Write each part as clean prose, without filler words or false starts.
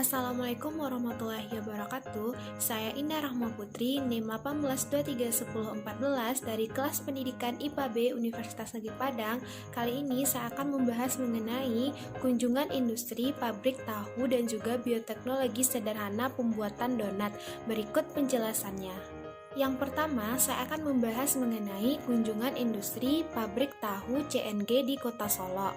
Assalamualaikum warahmatullahi wabarakatuh. Saya Indah Rahma Putri, NIM 18231014 dari kelas pendidikan IPA B Universitas Negeri Padang. Kali ini saya akan membahas mengenai kunjungan industri, pabrik tahu, dan juga bioteknologi sederhana pembuatan donat. Berikut penjelasannya. Yang pertama, saya akan membahas mengenai kunjungan industri pabrik tahu CNG di Kota Solo.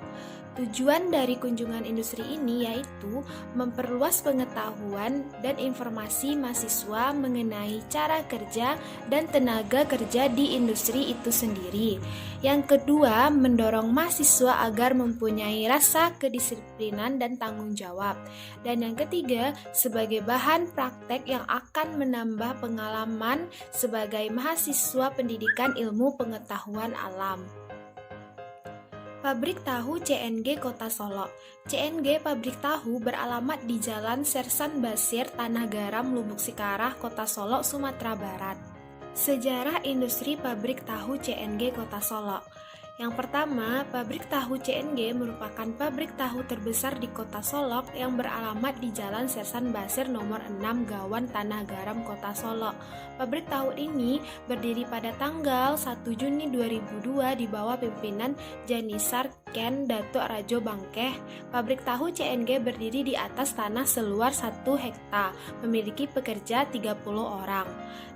Tujuan dari kunjungan industri ini yaitu memperluas pengetahuan dan informasi mahasiswa mengenai cara kerja dan tenaga kerja di industri itu sendiri. Yang kedua, mendorong mahasiswa agar mempunyai rasa kedisiplinan dan tanggung jawab. Dan yang ketiga, sebagai bahan praktek yang akan menambah pengalaman sebagai mahasiswa pendidikan ilmu pengetahuan alam. Pabrik Tahu CNG Kota Solo. CNG Pabrik Tahu beralamat di Jalan Sersan Basir, Tanah Garam, Lubuk Sikarah, Kota Solo, Sumatera Barat. Sejarah industri pabrik tahu CNG Kota Solo. Yang pertama, pabrik tahu CNG merupakan pabrik tahu terbesar di Kota Solok yang beralamat di Jalan Sersan Basir nomor 6 Gawan, Tanah Garam, Kota Solo. Pabrik tahu ini berdiri pada tanggal 1 Juni 2002 di bawah pimpinan Janisar Ken Datuk Rajo Bangkeh. Pabrik tahu CNG berdiri di atas tanah seluas 1 hektar, memiliki pekerja 30 orang.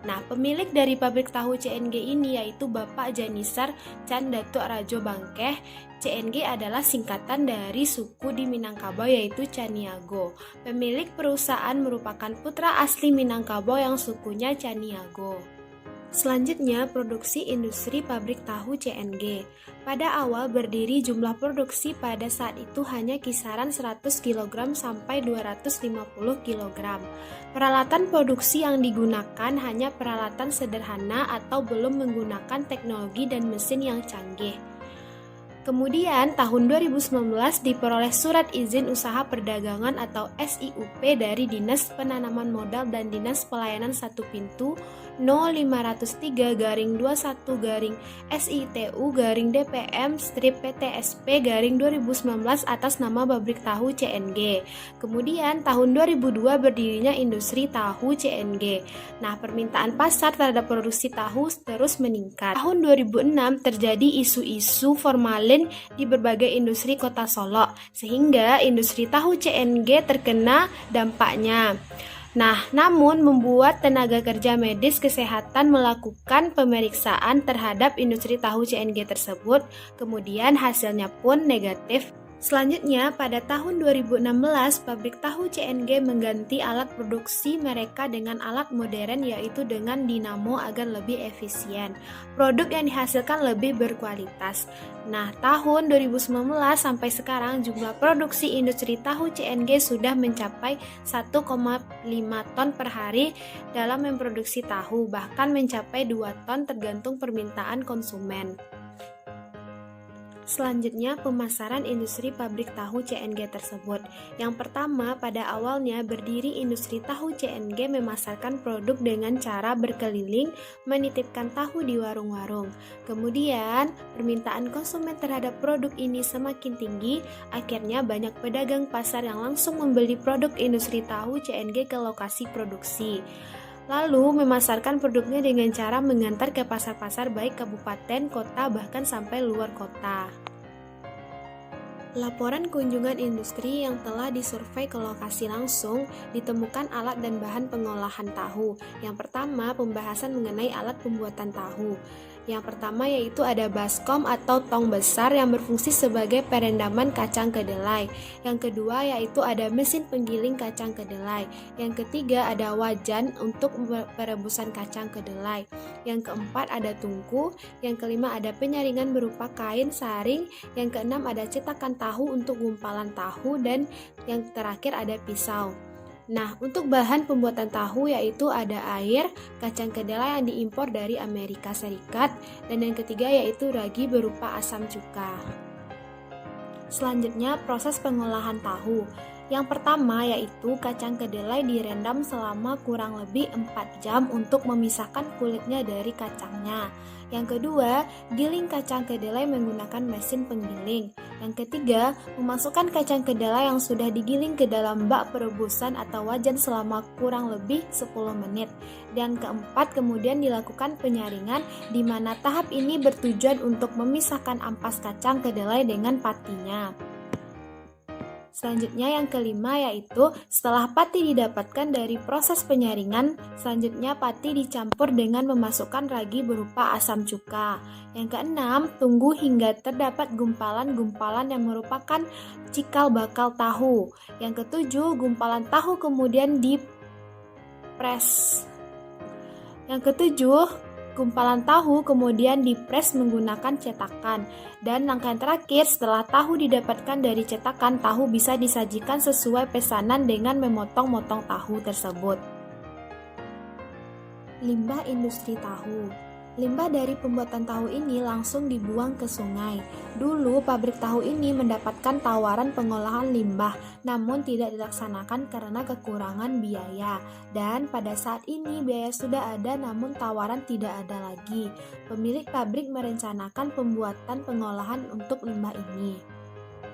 Nah, pemilik dari pabrik tahu CNG ini yaitu Bapak Janisar Can Datuk Rajo Bangkeh. CNG adalah singkatan dari suku di Minangkabau yaitu Caniago. Pemilik perusahaan merupakan putra asli Minangkabau yang sukunya Caniago. Selanjutnya, produksi industri pabrik tahu CNG. Pada awal berdiri, jumlah produksi pada saat itu hanya kisaran 100 kg sampai 250 kg. Peralatan produksi yang digunakan hanya peralatan sederhana atau belum menggunakan teknologi dan mesin yang canggih. Kemudian tahun 2019 diperoleh Surat Izin Usaha Perdagangan atau SIUP dari Dinas Penanaman Modal dan Dinas Pelayanan Satu Pintu 0503-21-SITU-DPM-PTSP-2019 atas nama pabrik tahu CNG. Kemudian tahun 2002 berdirinya industri tahu CNG. Nah, permintaan pasar terhadap produksi tahu terus meningkat. Tahun 2006 terjadi isu-isu formalin di berbagai industri Kota Solo, sehingga industri tahu CNG terkena dampaknya. Nah, namun membuat tenaga kerja medis kesehatan melakukan pemeriksaan terhadap industri tahu CNG tersebut, kemudian hasilnya pun negatif. Selanjutnya, pada tahun 2016, pabrik tahu CNG mengganti alat produksi mereka dengan alat modern yaitu dengan dinamo agar lebih efisien. Produk yang dihasilkan lebih berkualitas. Nah, tahun 2019 sampai sekarang jumlah produksi industri tahu CNG sudah mencapai 1,5 ton per hari dalam memproduksi tahu, bahkan mencapai 2 ton tergantung permintaan konsumen. Selanjutnya, pemasaran industri pabrik tahu CNG tersebut. Yang pertama, pada awalnya berdiri industri tahu CNG memasarkan produk dengan cara berkeliling, menitipkan tahu di warung-warung. Kemudian, permintaan konsumen terhadap produk ini semakin tinggi, akhirnya banyak pedagang pasar yang langsung membeli produk industri tahu CNG ke lokasi produksi. Lalu memasarkan produknya dengan cara mengantar ke pasar-pasar baik kabupaten, kota, bahkan sampai luar kota. Laporan kunjungan industri yang telah disurvei ke lokasi langsung, ditemukan alat dan bahan pengolahan tahu. Yang pertama, pembahasan mengenai alat pembuatan tahu. Yang pertama yaitu ada baskom atau tong besar yang berfungsi sebagai perendaman kacang kedelai. Yang kedua yaitu ada mesin penggiling kacang kedelai. Yang ketiga ada wajan untuk perebusan kacang kedelai. Yang keempat ada tungku. Yang kelima ada penyaringan berupa kain saring. Yang keenam ada cetakan tahu untuk gumpalan tahu. Dan yang terakhir ada pisau. Nah, untuk bahan pembuatan tahu yaitu ada air, kacang kedelai yang diimpor dari Amerika Serikat, dan yang ketiga yaitu ragi berupa asam cuka. Selanjutnya, proses pengolahan tahu. Yang pertama yaitu kacang kedelai direndam selama kurang lebih 4 jam untuk memisahkan kulitnya dari kacangnya. Yang kedua, giling kacang kedelai menggunakan mesin penggiling. Yang ketiga, memasukkan kacang kedelai yang sudah digiling ke dalam bak perebusan atau wajan selama kurang lebih 10 menit. Dan keempat, kemudian dilakukan penyaringan di mana tahap ini bertujuan untuk memisahkan ampas kacang kedelai dengan patinya. Selanjutnya yang kelima yaitu setelah pati didapatkan dari proses penyaringan, selanjutnya pati dicampur dengan memasukkan ragi berupa asam cuka. Yang keenam, tunggu hingga terdapat gumpalan-gumpalan yang merupakan cikal bakal tahu. Yang ketujuh, gumpalan tahu kemudian dipres. Gumpalan tahu kemudian dipres menggunakan cetakan. Dan langkah yang terakhir, setelah tahu didapatkan dari cetakan, tahu bisa disajikan sesuai pesanan dengan memotong-motong tahu tersebut. Limbah industri tahu. Limbah dari pembuatan tahu ini langsung dibuang ke sungai. Dulu pabrik tahu ini mendapatkan tawaran pengolahan limbah, namun tidak dilaksanakan karena kekurangan biaya. Dan pada saat ini biaya sudah ada namun tawaran tidak ada lagi. Pemilik pabrik merencanakan pembuatan pengolahan untuk limbah ini.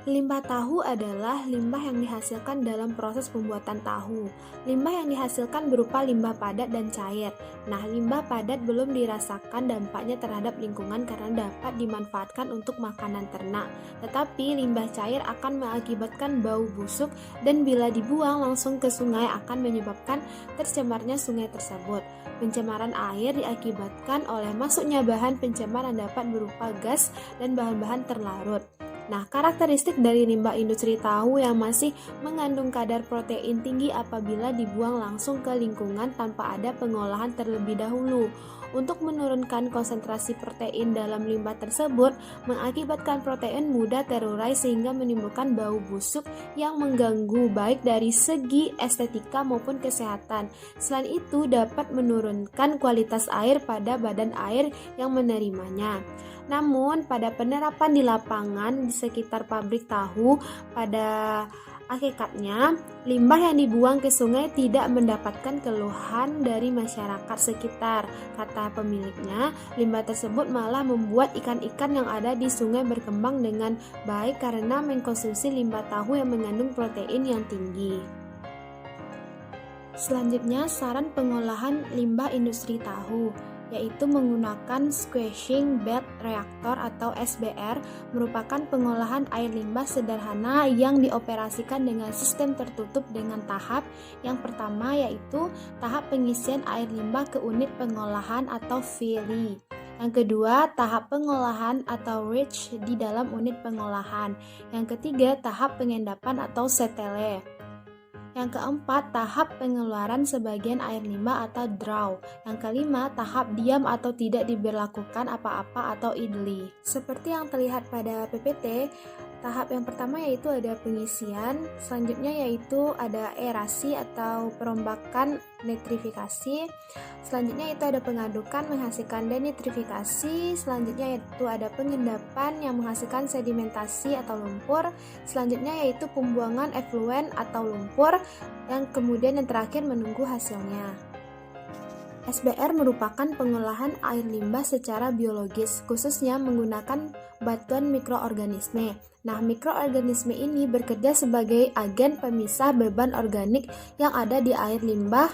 Limbah tahu adalah limbah yang dihasilkan dalam proses pembuatan tahu. Limbah yang dihasilkan berupa limbah padat dan cair. Nah, limbah padat belum dirasakan dampaknya terhadap lingkungan karena dapat dimanfaatkan untuk makanan ternak. Tetapi limbah cair akan mengakibatkan bau busuk dan bila dibuang langsung ke sungai akan menyebabkan tercemarnya sungai tersebut. Pencemaran air diakibatkan oleh masuknya bahan pencemar yang dapat berupa gas dan bahan-bahan terlarut. Nah, karakteristik dari limbah industri tahu yang masih mengandung kadar protein tinggi apabila dibuang langsung ke lingkungan tanpa ada pengolahan terlebih dahulu. Untuk menurunkan konsentrasi protein dalam limbah tersebut, mengakibatkan protein mudah terurai sehingga menimbulkan bau busuk yang mengganggu baik dari segi estetika maupun kesehatan. Selain itu, dapat menurunkan kualitas air pada badan air yang menerimanya. Namun, pada penerapan di lapangan di sekitar pabrik tahu, pada hakikatnya, limbah yang dibuang ke sungai tidak mendapatkan keluhan dari masyarakat sekitar. Kata pemiliknya, limbah tersebut malah membuat ikan-ikan yang ada di sungai berkembang dengan baik karena mengkonsumsi limbah tahu yang mengandung protein yang tinggi. Selanjutnya, saran pengolahan limbah industri tahu, yaitu menggunakan squashing bed reactor atau SBR, merupakan pengolahan air limbah sederhana yang dioperasikan dengan sistem tertutup dengan tahap. Yang pertama yaitu tahap pengisian air limbah ke unit pengolahan atau FILI. Yang kedua, tahap pengolahan atau REACH di dalam unit pengolahan. Yang ketiga, tahap pengendapan atau setele. Yang keempat, tahap pengeluaran sebagian air limbah atau draw. Yang kelima, tahap diam atau tidak diberlakukan apa-apa atau idly. Seperti yang terlihat pada PPT, tahap yang pertama yaitu ada pengisian, selanjutnya yaitu ada aerasi atau perombakan nitrifikasi, selanjutnya itu ada pengadukan menghasilkan denitrifikasi, selanjutnya yaitu ada pengendapan yang menghasilkan sedimentasi atau lumpur, selanjutnya yaitu pembuangan efluen atau lumpur, dan kemudian yang terakhir menunggu hasilnya. SBR merupakan pengolahan air limbah secara biologis, khususnya menggunakan batuan mikroorganisme. Nah, mikroorganisme ini bekerja sebagai agen pemisah beban organik yang ada di air limbah.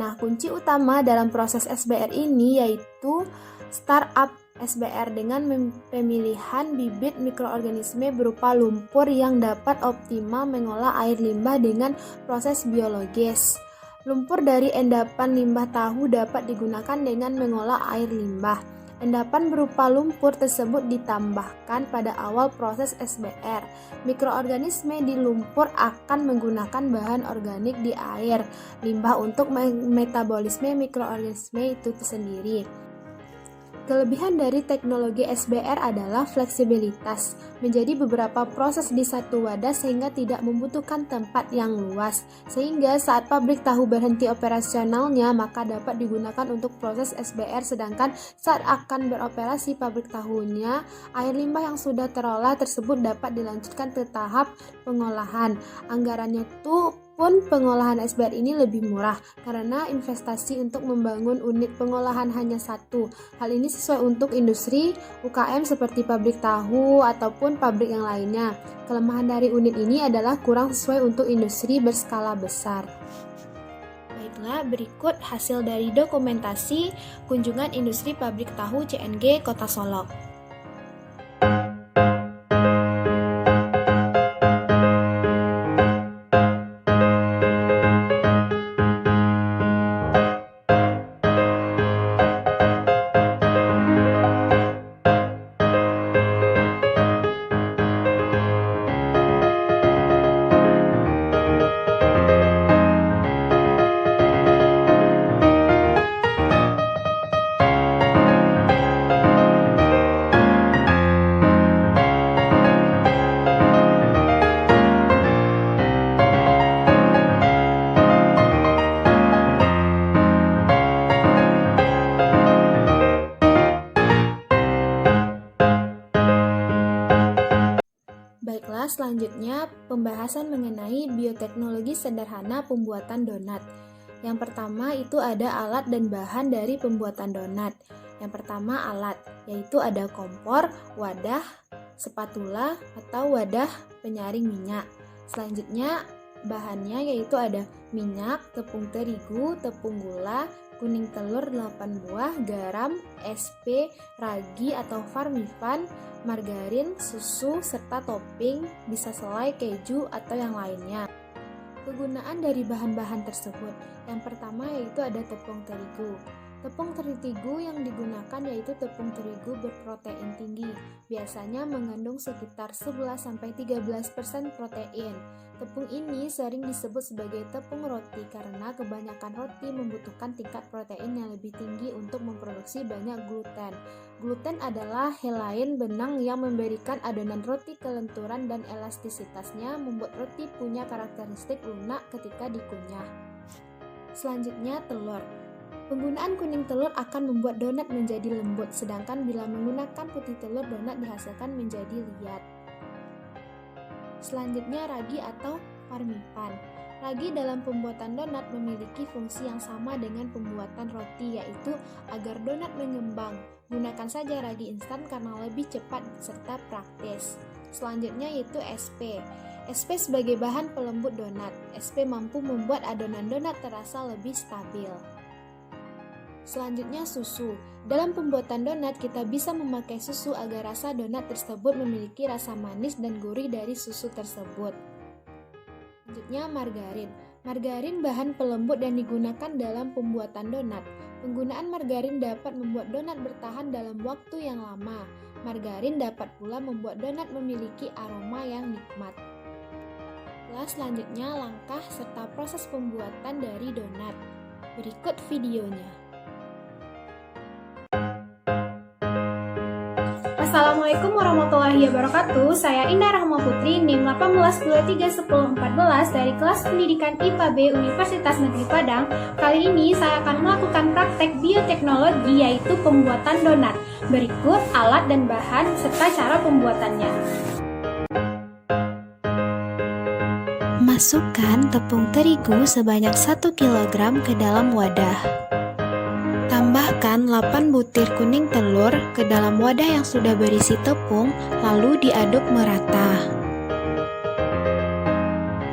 Nah, kunci utama dalam proses SBR ini yaitu startup SBR dengan pemilihan bibit mikroorganisme berupa lumpur yang dapat optimal mengolah air limbah dengan proses biologis. Lumpur dari endapan limbah tahu dapat digunakan dengan mengolah air limbah. Endapan berupa lumpur tersebut ditambahkan pada awal proses SBR. Mikroorganisme di lumpur akan menggunakan bahan organik di air limbah untuk metabolisme mikroorganisme itu sendiri. Kelebihan dari teknologi SBR adalah fleksibilitas, menjadi beberapa proses di satu wadah sehingga tidak membutuhkan tempat yang luas. Sehingga saat pabrik tahu berhenti operasionalnya, maka dapat digunakan untuk proses SBR, sedangkan saat akan beroperasi pabrik tahunya, air limbah yang sudah terolah tersebut dapat dilanjutkan ke tahap pengolahan. Anggarannya pun pengolahan SBR ini lebih murah karena investasi untuk membangun unit pengolahan hanya satu. Hal ini sesuai untuk industri UKM seperti pabrik tahu ataupun pabrik yang lainnya. Kelemahan dari unit ini adalah kurang sesuai untuk industri berskala besar. Baiklah, berikut hasil dari dokumentasi kunjungan industri pabrik tahu CNG Kota Solok. Baiklah, selanjutnya pembahasan mengenai bioteknologi sederhana pembuatan donat. Yang pertama itu ada alat dan bahan dari pembuatan donat. Yang pertama alat, yaitu ada kompor, wadah, spatula atau wadah penyaring minyak. Selanjutnya bahannya yaitu ada minyak, tepung terigu, tepung gula, kuning telur 8 buah, garam, SP, ragi atau farmivan, margarin, susu, serta topping, bisa selai, keju, atau yang lainnya. Kegunaan dari bahan-bahan tersebut. Yang pertama yaitu ada tepung terigu. Tepung terigu yang digunakan yaitu tepung terigu berprotein tinggi. Biasanya mengandung sekitar 11-13% protein. Tepung ini sering disebut sebagai tepung roti karena kebanyakan roti membutuhkan tingkat protein yang lebih tinggi untuk memproduksi banyak gluten. Gluten adalah helai benang yang memberikan adonan roti kelenturan dan elastisitasnya membuat roti punya karakteristik lunak ketika dikunyah. Selanjutnya telur. Penggunaan kuning telur akan membuat donat menjadi lembut, sedangkan bila menggunakan putih telur, donat dihasilkan menjadi liat. Selanjutnya ragi atau farmivan. Ragi dalam pembuatan donat memiliki fungsi yang sama dengan pembuatan roti, yaitu agar donat mengembang. Gunakan saja ragi instan karena lebih cepat serta praktis. Selanjutnya yaitu SP. SP sebagai bahan pelembut donat. SP mampu membuat adonan donat terasa lebih stabil. Selanjutnya susu. Dalam pembuatan donat kita bisa memakai susu agar rasa donat tersebut memiliki rasa manis dan gurih dari susu tersebut. Selanjutnya margarin. Margarin bahan pelembut dan digunakan dalam pembuatan donat. Penggunaan margarin dapat membuat donat bertahan dalam waktu yang lama. Margarin dapat pula membuat donat memiliki aroma yang nikmat. Selanjutnya langkah serta proses pembuatan dari donat. Berikut videonya. Assalamualaikum warahmatullahi wabarakatuh. Saya Indah Rahma Putri, NIM 18231014 dari kelas pendidikan IPA B Universitas Negeri Padang. Kali ini saya akan melakukan praktek bioteknologi yaitu pembuatan donat. Berikut alat dan bahan serta cara pembuatannya. Masukkan tepung terigu sebanyak 1 kg ke dalam wadah. Tambahkan 8 butir kuning telur ke dalam wadah yang sudah berisi tepung, lalu diaduk merata.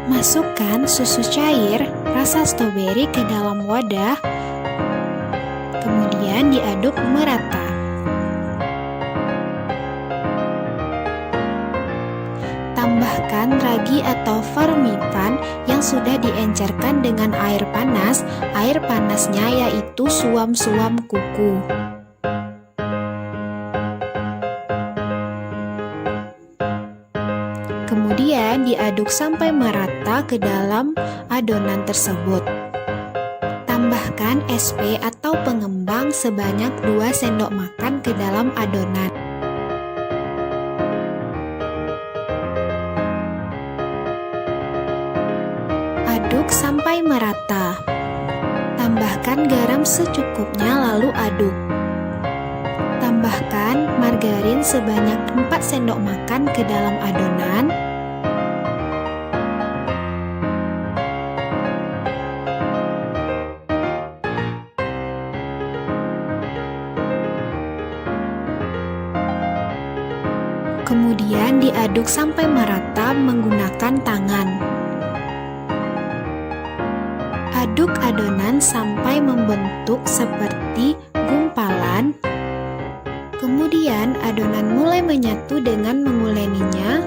Masukkan susu cair rasa stroberi ke dalam wadah, kemudian diaduk merata. Tambahkan ragi atau farmivan yang sudah diencerkan dengan air panas. Air panasnya yaitu suam-suam kuku. Kemudian diaduk sampai merata ke dalam adonan tersebut. Tambahkan Tambahkan SP atau pengembang sebanyak 2 sendok makan ke dalam adonan. Aduk sampai merata. Tambahkan garam secukupnya lalu aduk. Tambahkan margarin sebanyak 4 sendok makan ke dalam adonan. Kemudian diaduk sampai merata menggunakan tangan. Aduk adonan sampai membentuk seperti gumpalan. Kemudian adonan mulai menyatu dengan menguleninya.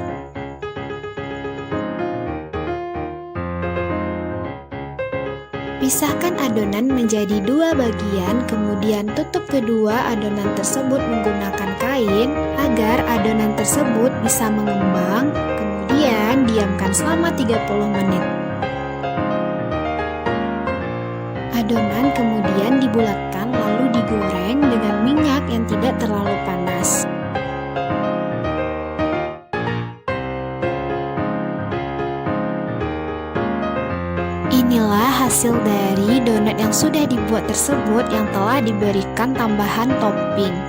Pisahkan adonan menjadi 2 bagian, kemudian tutup kedua adonan tersebut menggunakan kain agar adonan tersebut bisa mengembang. Kemudian diamkan selama 30 menit. Adonan kemudian dibulatkan lalu digoreng dengan minyak yang tidak terlalu panas. Inilah hasil dari donat yang sudah dibuat tersebut yang telah diberikan tambahan topping.